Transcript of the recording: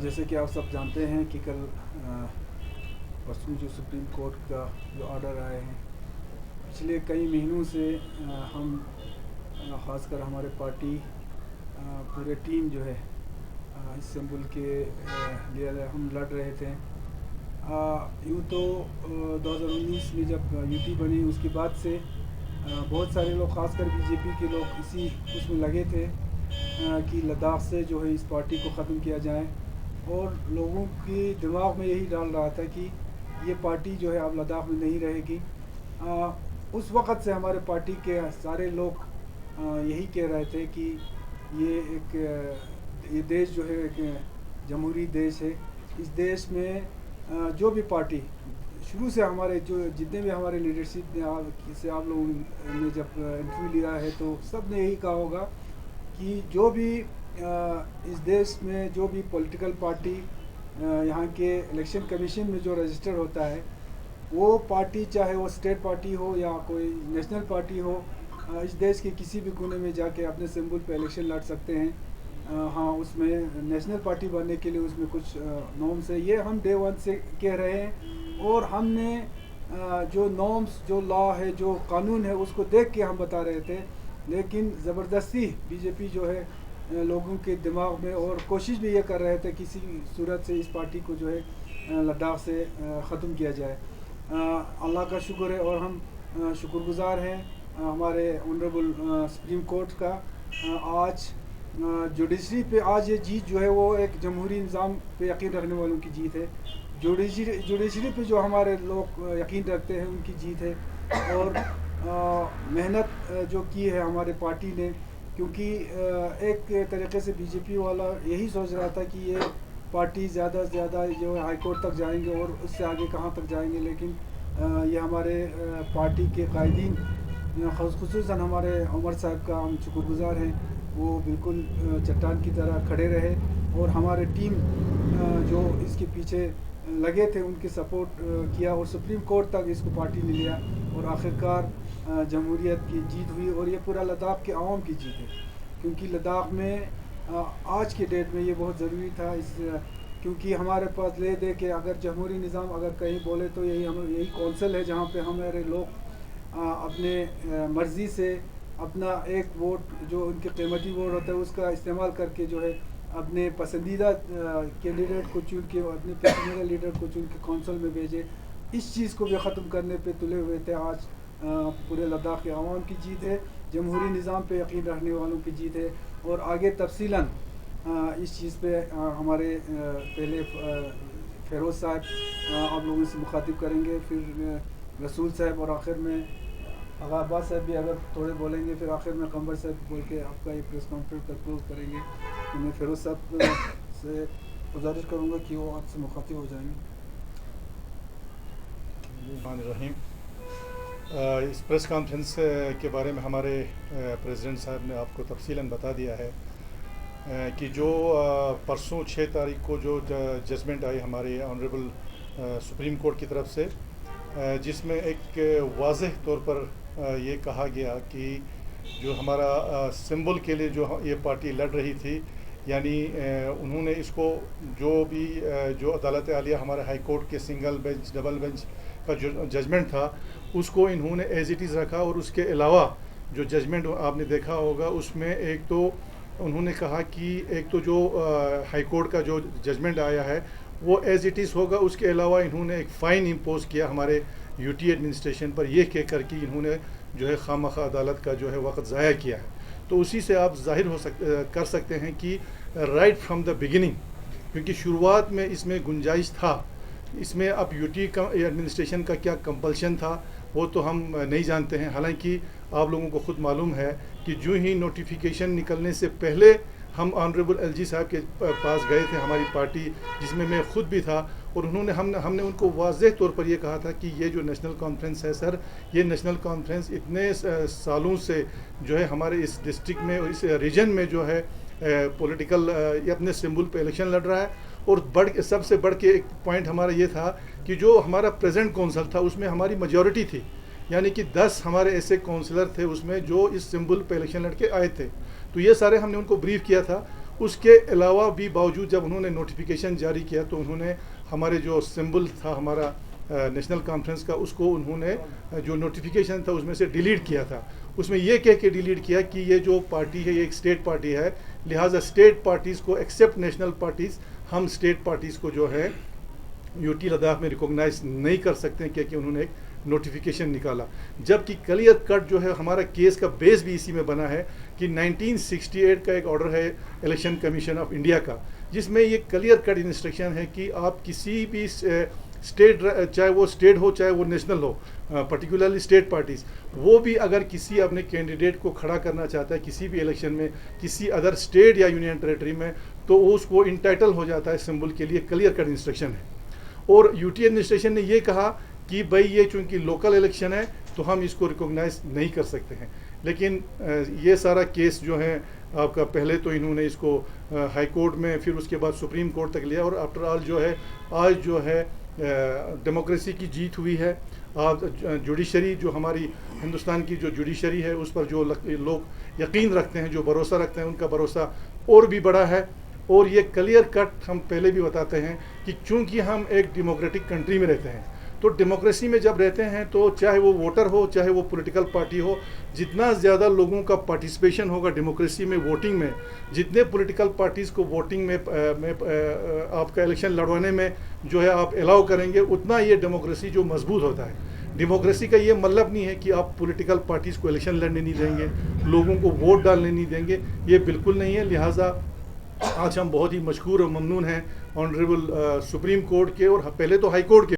जैसे कि आप सब जानते हैं कि कल परसों जो सुप्रीम कोर्ट का जो ऑर्डर आए हैं, पिछले कई महीनों से हम ख़ासकर हमारे पार्टी पूरे टीम जो है इस सिंबल के लिए हम लड़ रहे थे। यूँ तो 2019 में जब यूटी बनी उसके बाद से बहुत सारे लोग ख़ासकर बीजेपी के लोग इसी उसमें लगे थे कि लद्दाख से जो है इस पार्टी को ख़त्म किया जाए, और लोगों के दिमाग में यही डाल रहा था कि ये पार्टी जो है अब लद्दाख में नहीं रहेगी। उस वक़्त से हमारे पार्टी के सारे लोग यही कह रहे थे कि ये देश जो है एक जमहूरी देश है। इस देश में जो भी पार्टी शुरू से हमारे जो जितने भी हमारे लीडरशिप से आप लोगों ने जब इंटरव्यू लिया है तो सब ने यही कहा होगा कि जो भी इस देश में जो भी पॉलिटिकल पार्टी यहाँ के इलेक्शन कमीशन में जो रजिस्टर होता है, वो पार्टी चाहे वो स्टेट पार्टी हो या कोई नेशनल पार्टी हो, इस देश के किसी भी कोने में जाके अपने सिंबल पे इलेक्शन लड़ सकते हैं। हाँ, उसमें नेशनल पार्टी बनने के लिए उसमें कुछ नॉर्म्स है, ये हम डे वन से कह रहे हैं। और हमने जो नॉर्म्स, जो लॉ है, जो कानून है, उसको देख के हम बता रहे थे, लेकिन ज़बरदस्ती बीजेपी जो है लोगों के दिमाग में, और कोशिश भी ये कर रहे थे किसी सूरत से इस पार्टी को जो है लद्दाख से ख़त्म किया जाए। अल्लाह का शुक्र है और हम शुक्रगुज़ार हैं हमारे ऑनरेबल सुप्रीम कोर्ट का। आज जुडिशरी पे आज ये जीत जो है वो एक जमहूरी निज़ाम पे यकीन रखने वालों की जीत है। जुडिशरी पे जो हमारे लोग यकीन रखते हैं उनकी जीत है। और मेहनत जो की है हमारे पार्टी ने, क्योंकि एक तरीके से बीजेपी वाला यही सोच रहा था कि ये पार्टी ज़्यादा से ज़्यादा जो है हाई कोर्ट तक जाएंगे और उससे आगे कहाँ तक जाएंगे, लेकिन ये हमारे पार्टी के कायदीन, ख़ुसूसन हमारे उमर साहब का हम शुक्रगुज़ार हैं। वो बिल्कुल चट्टान की तरह खड़े रहे और हमारे टीम जो इसके पीछे लगे थे उनके सपोर्ट किया और सुप्रीम कोर्ट तक इसको पार्टी ने लिया, और आखिरकार जमहूरियत की जीत हुई। और ये पूरा लद्दाख के आवाम की जीत है, क्योंकि लद्दाख में आज के डेट में ये बहुत ज़रूरी था। क्योंकि हमारे पास ले दे के अगर जमहूरी निज़ाम अगर कहीं बोले तो यही कौंसिल है जहाँ पे हमारे लोग अपने मर्ज़ी से अपना एक वोट, जो उनके कीमती वोट होता है, उसका इस्तेमाल करके जो है अपने पसंदीदा कैंडिडेट को चुन के, अपने पसंदीदा लीडर को चुन के कौंसिल में भेजे। इस चीज़ को भी ख़त्म करने पे तुले हुए थे। आज पूरे लद्दाख के आवाम की जीत है, जमहूरी निज़ाम पे यकीन रखने वालों की जीत है। और आगे तफसीलन इस चीज़ पे हमारे पहले फ़िरोज़ साहब आप लोगों से मुखातिब करेंगे, फिर रसूल साहब, और आखिर में अब्बास साहब भी अगर थोड़े बोलेंगे, फिर आखिर में कंबर साहब बोल के आपका ये प्रेस कॉन्फ्रेंस तक क्लोज करेंगे। तो मैं फ़िरोज़ साहब से गुजारिश करूँगा कि वो आपसे मुखातिब हो जाएंगे। रहीम, इस प्रेस कॉन्फ्रेंस के बारे में हमारे प्रेसिडेंट साहब ने आपको तफसीलन बता दिया है कि जो परसों 6 तारीख को जो जजमेंट आई हमारे ऑनरेबल सुप्रीम कोर्ट की तरफ से, जिसमें एक वाज़ेह तौर पर ये कहा गया कि जो हमारा सिंबल के लिए जो ये पार्टी लड़ रही थी, यानी उन्होंने इसको जो अदालत आलिया हमारे हाई कोर्ट के सिंगल बेंच डबल बेंच का जो जजमेंट था उसको इन्होंने एज इट इज़ रखा। और उसके अलावा जो जजमेंट आपने देखा होगा उसमें एक तो उन्होंने कहा कि एक तो जो हाई कोर्ट का जो जजमेंट आया है वो एज इट इज़ होगा, उसके अलावा इन्होंने एक फ़ाइन इम्पोज़ किया हमारे यूटी एडमिनिस्ट्रेशन पर, यह कह कर कि इन्होंने जो है खामखा अदालत का जो है वक्त ज़ाया किया है। तो उसी से आप जाहिर कर सकते हैं कि राइट फ्रॉम द बिगिनिंग, क्योंकि शुरुआत में इसमें गुंजाइश था, इसमें अब यूटी एडमिनिस्ट्रेशन का क्या कंपल्शन था वो तो हम नहीं जानते हैं। हालांकि आप लोगों को ख़ुद मालूम है कि जो ही नोटिफिकेशन निकलने से पहले हम ऑनरेबल एलजी साहब के पास गए थे, हमारी पार्टी जिसमें मैं ख़ुद भी था, और हमने उनको वाज़ेह तौर पर यह कहा था कि ये जो नेशनल कॉन्फ्रेंस है सर, ये नेशनल कॉन्फ्रेंस इतने सालों से जो है हमारे इस डिस्ट्रिक्ट में, इस रीजन में जो है पॉलिटिकल अपने सिंबल पे इलेक्शन लड़ रहा है। और सबसे बढ़ के एक पॉइंट हमारा ये था कि जो हमारा प्रेजेंट कौंसिल था उसमें हमारी मेजॉरिटी थी, यानी कि 10 हमारे ऐसे काउंसलर थे उसमें जो इस सिंबल पे इलेक्शन लड़के आए थे। तो ये सारे हमने उनको ब्रीफ किया था उसके अलावा भी बावजूद जब उन्होंने नोटिफिकेशन जारी किया तो उन्होंने हमारे जो सिंबल था हमारा नेशनल कॉन्फ्रेंस का, उसको उन्होंने जो नोटिफिकेशन था उसमें से डिलीट किया था। उसमें ये कह के डिलीट किया कि ये जो पार्टी है ये एक स्टेट पार्टी है, लिहाजा स्टेट पार्टीज़ को एक्सेप्ट नेशनल पार्टीज़, हम स्टेट पार्टीज़ को जो है यूटी लद्दाख में रिकॉग्नाइज नहीं कर सकते हैं, क्योंकि उन्होंने एक नोटिफिकेशन निकाला। जबकि क्लियर कट जो है हमारा केस का बेस भी इसी में बना है कि 1968 का एक ऑर्डर है इलेक्शन कमीशन ऑफ इंडिया का, जिसमें ये क्लियर कट इंस्ट्रक्शन है कि आप किसी भी स्टेट, चाहे वो स्टेट हो चाहे वो नेशनल हो, पर्टिकुलरली स्टेट पार्टीज़, वो भी अगर किसी अपने कैंडिडेट को खड़ा करना चाहता है किसी भी इलेक्शन में किसी अदर स्टेट या यूनियन टेरेटरी में, तो उसको इंटाइटल हो जाता है सिंबल के लिए। क्लियर कट इंस्ट्रक्शन है। और यूटी एडमिनिस्ट्रेशन ने ये कहा कि भाई ये चूंकि लोकल इलेक्शन है तो हम इसको रिकॉग्नाइज नहीं कर सकते हैं। लेकिन ये सारा केस जो है आपका, पहले तो इन्होंने इसको हाई कोर्ट में, फिर उसके बाद सुप्रीम कोर्ट तक लिया, और आफ्टर ऑल जो है आज जो है डेमोक्रेसी की जीत हुई है। आज जुडिशरी, जो हमारी हिंदुस्तान की जो जुडिशरी है, उस पर जो लोग यकीन रखते हैं, जो भरोसा रखते हैं, उनका भरोसा और भी बड़ा है। और ये क्लियर कट हम पहले भी बताते हैं कि चूंकि हम एक डेमोक्रेटिक कंट्री में रहते हैं, तो डेमोक्रेसी में जब रहते हैं तो चाहे वो वोटर हो चाहे वो पॉलिटिकल पार्टी हो, जितना ज़्यादा लोगों का पार्टिसिपेशन होगा डेमोक्रेसी में, वोटिंग में, जितने पॉलिटिकल पार्टीज़ को वोटिंग में आपका इलेक्शन लड़वाने में जो है आप अलाउ करेंगे, उतना ये डेमोक्रेसी जो मजबूत होता है। डेमोक्रेसी का ये मतलब नहीं है कि आप पॉलिटिकल पार्टीज़ को इलेक्शन लड़ने नहीं देंगे, लोगों को वोट डालने नहीं देंगे, ये बिल्कुल नहीं है। लिहाजा आज हम बहुत ही मशकूर और ममनून हैं ऑनरेबल सुप्रीम कोर्ट के, और पहले तो हाई कोर्ट के